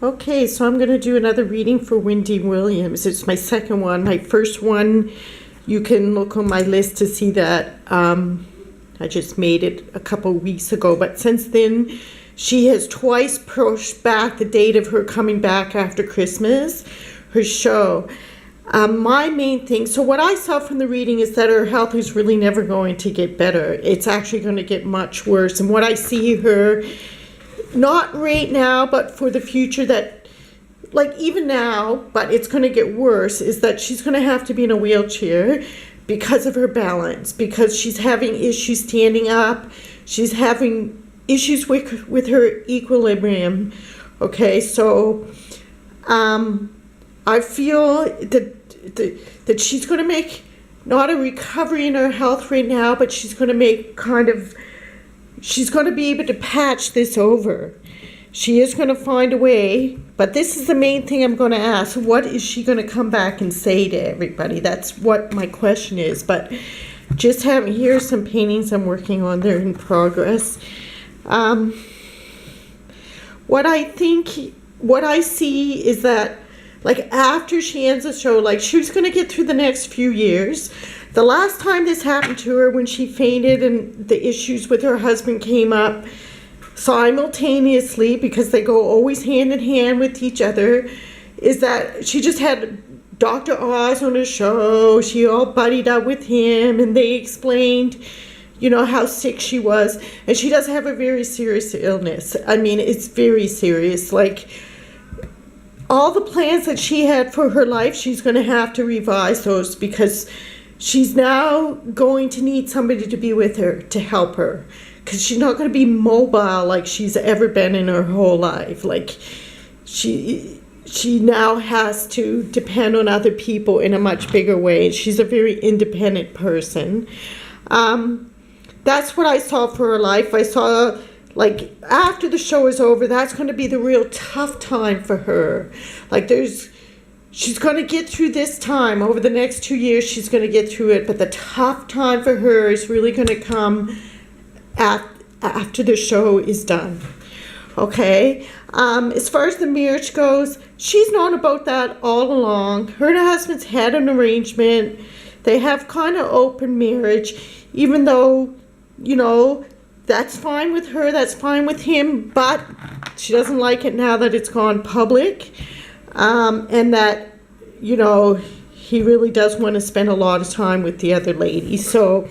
Okay, so I'm going to do another reading for Wendy Williams. It's my second one. My first one, you can look on my list to see that I just made it a couple weeks ago. But since then, she has twice pushed back the date of her coming back after Christmas, her show. My main thing, so what I saw from the reading is that her health is really never going to get better. It's actually going to get much worse. And what I see her, not right now, but for the future, that, like even now, but it's going to get worse, is that she's going to have to be in a wheelchair because of her balance, because she's having issues standing up. She's having issues with her equilibrium. Okay, so I feel that she's going to make not a recovery in her health right now, but she's going to make she's going to be able to patch this over. She is going to find a way, but this is the main thing I'm going to ask. What is she going to come back and say to everybody? That's what my question is. But just here's some paintings I'm working on. They're in progress. What I see is that, like, after she ends the show, like, she's going to get through the next few years. The last time this happened to her, when she fainted and the issues with her husband came up simultaneously, because they go always hand in hand with each other, is that she just had Dr. Oz on her show. She all buddied up with him, and they explained, you know, how sick she was. And she does have a very serious illness. I mean, it's very serious. Like, all the plans that she had for her life, she's going to have to revise those, because she's now going to need somebody to be with her, to help her, because she's not going to be mobile like she's ever been in her whole life. Like, she now has to depend on other people in a much bigger way. She's a very independent person. That's what I saw for her life. I saw, like, after the show is over, that's going to be the real tough time for her. Like, she's going to get through this time. Over the next 2 years, she's going to get through it. But the tough time for her is really going to come after the show is done. Okay? As far as the marriage goes, she's known about that all along. Her and her husband's had an arrangement. They have kind of open marriage, even though, you know, that's fine with her, that's fine with him, but she doesn't like it now that it's gone public, and that, you know, he really does want to spend a lot of time with the other lady. So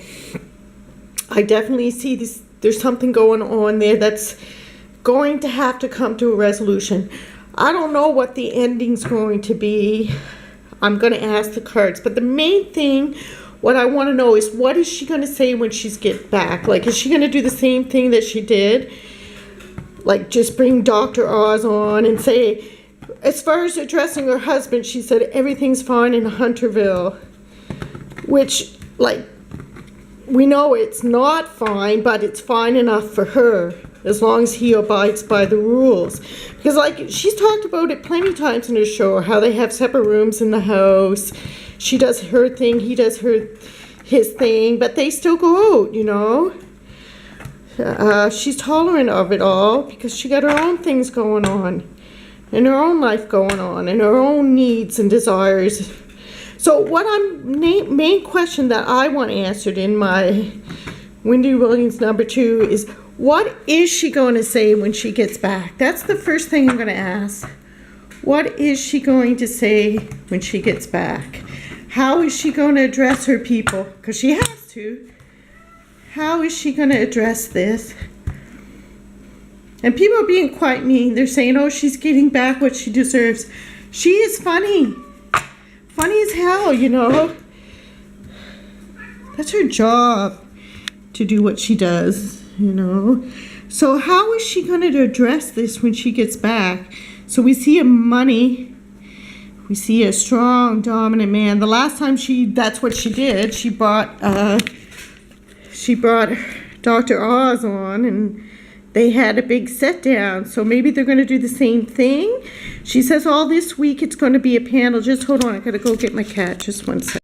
I definitely see this. There's something going on there that's going to have to come to a resolution. I don't know what the ending's going to be. I'm going to ask the cards, but the main thing, what I want to know is, what is she going to say when she's get back? Like, is she going to do the same thing that she did? Like, just bring Dr. Oz on and say, as far as addressing her husband, she said everything's fine in Hunterville. Which, like, we know it's not fine, but it's fine enough for her, as long as he abides by the rules. Because, like, she's talked about it plenty of times in her show, how they have separate rooms in the house. She does her thing, he does his thing, but they still go out, you know. She's tolerant of it all, because she got her own things going on, and her own life going on, and her own needs and desires. So what main question that I want answered in my Wendy Williams number 2 is, what is she going to say when she gets back? That's the first thing I'm going to ask. What is she going to say when she gets back? How is she going to address her people? Because she has to. How is she going to address this? And people are being quite mean. They're saying, oh, she's getting back what she deserves. She is funny. Funny as hell, you know. That's her job, to do what she does, you know. So how is she going to address this when she gets back? So we see a money. We see a strong, dominant man. The last time that's what she did. She brought Dr. Oz on, and they had a big set down. So maybe they're going to do the same thing. She says all this week it's going to be a panel. Just hold on, I got to go get my cat. Just one second.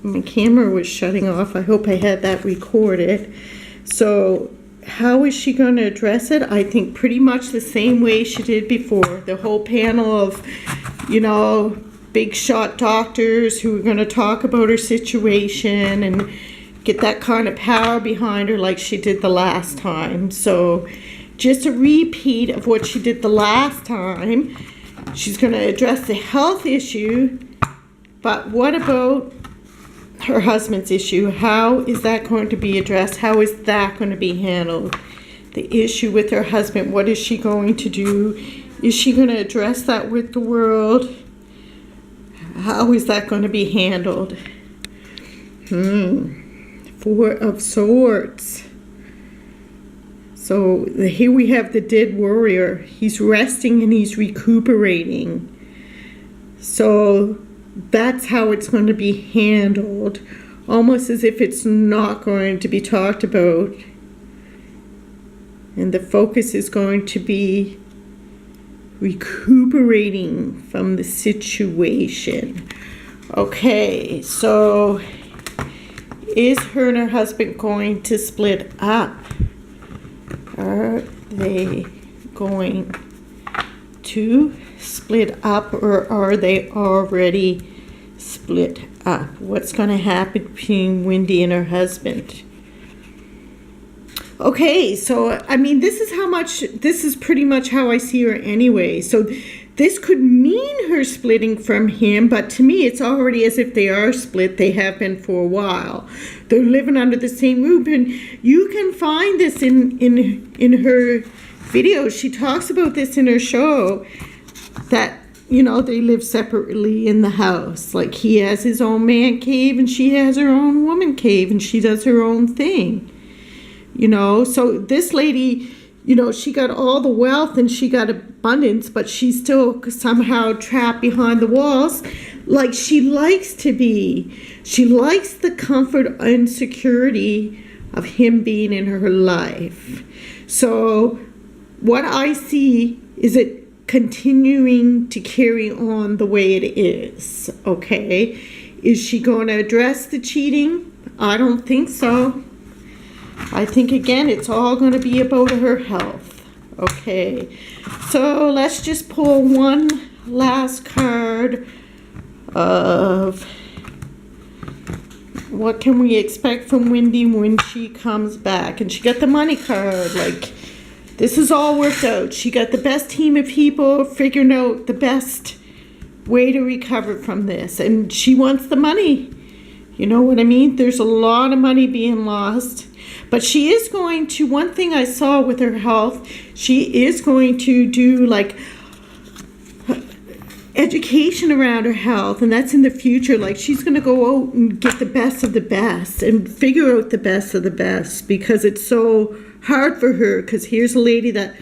My camera was shutting off. I hope I had that recorded. So how is she going to address it? I think pretty much the same way she did before. The whole panel of, you know, big shot doctors who are going to talk about her situation and get that kind of power behind her like she did the last time. So just a repeat of what she did the last time. She's going to address the health issue, but what about her husband's issue? How is that going to be addressed? How is that going to be handled? The issue with her husband, what is she going to do? Is she going to address that with the world? How is that going to be handled? Four of Swords. So here we have the dead warrior. He's resting and he's recuperating. So that's how it's going to be handled. Almost as if it's not going to be talked about. And the focus is going to be recuperating from the situation. Okay, so is her and her husband going to split up? Are they going to split up, or are they already split up? What's going to happen between Wendy and her husband? Okay, so I mean, this is pretty much how I see her anyway. So this could mean her splitting from him, but to me it's already as if they are split. They have been for a while. They're living under the same roof, and you can find this in her videos. She talks about this in her show, that, you know, they live separately in the house. Like, he has his own man cave and she has her own woman cave, and she does her own thing. You know, so this lady, you know, she got all the wealth and she got abundance, but she's still somehow trapped behind the walls like she likes to be. She likes the comfort and security of him being in her life. So what I see is it continuing to carry on the way it is, okay? Is she going to address the cheating? I don't think so. I think, again, it's all going to be about her health. Okay, so let's just pull one last card of what can we expect from Wendy when she comes back. And she got the money card. Like, this is all worked out. She got the best team of people figuring out the best way to recover from this. And she wants the money. You know what I mean? There's a lot of money being lost. But she is going to, one thing I saw with her health, she is going to do like education around her health, and that's in the future. Like, she's going to go out and get the best of the best and figure out the best of the best, because it's so hard for her. Because here's a lady that,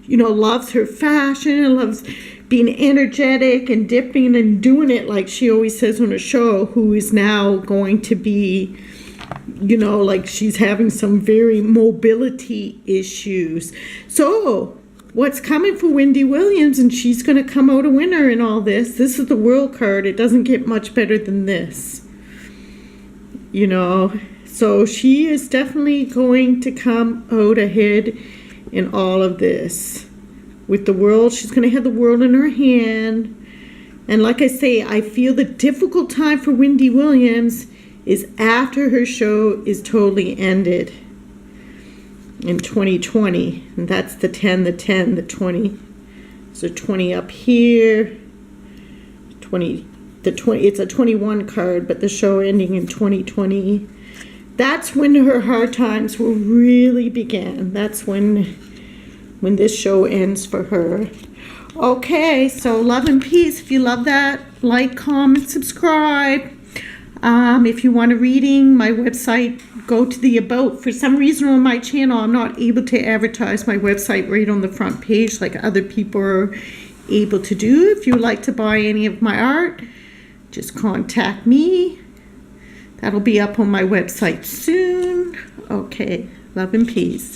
you know, loves her fashion and loves being energetic and dipping and doing it like she always says on her show, who is now going to be, you know, like, she's having some very mobility issues. So what's coming for Wendy Williams, and she's going to come out a winner in all this. This is the World card. It doesn't get much better than this, you know. So she is definitely going to come out ahead in all of this. With the World, she's going to have the World in her hand. And like I say, I feel the difficult time for Wendy Williams is after her show is totally ended in 2020. And that's the 10, the 10, the 20. So 20 up here. 20, the 20, it's a 21 card, but the show ending in 2020. That's when her hard times will really begin. That's when this show ends for her. Okay, so love and peace. If you love that, like, comment, subscribe. If you want a reading, my website, go to the About. For some reason on my channel, I'm not able to advertise my website right on the front page like other people are able to do. If you would like to buy any of my art, just contact me. That'll be up on my website soon. Okay, love and peace.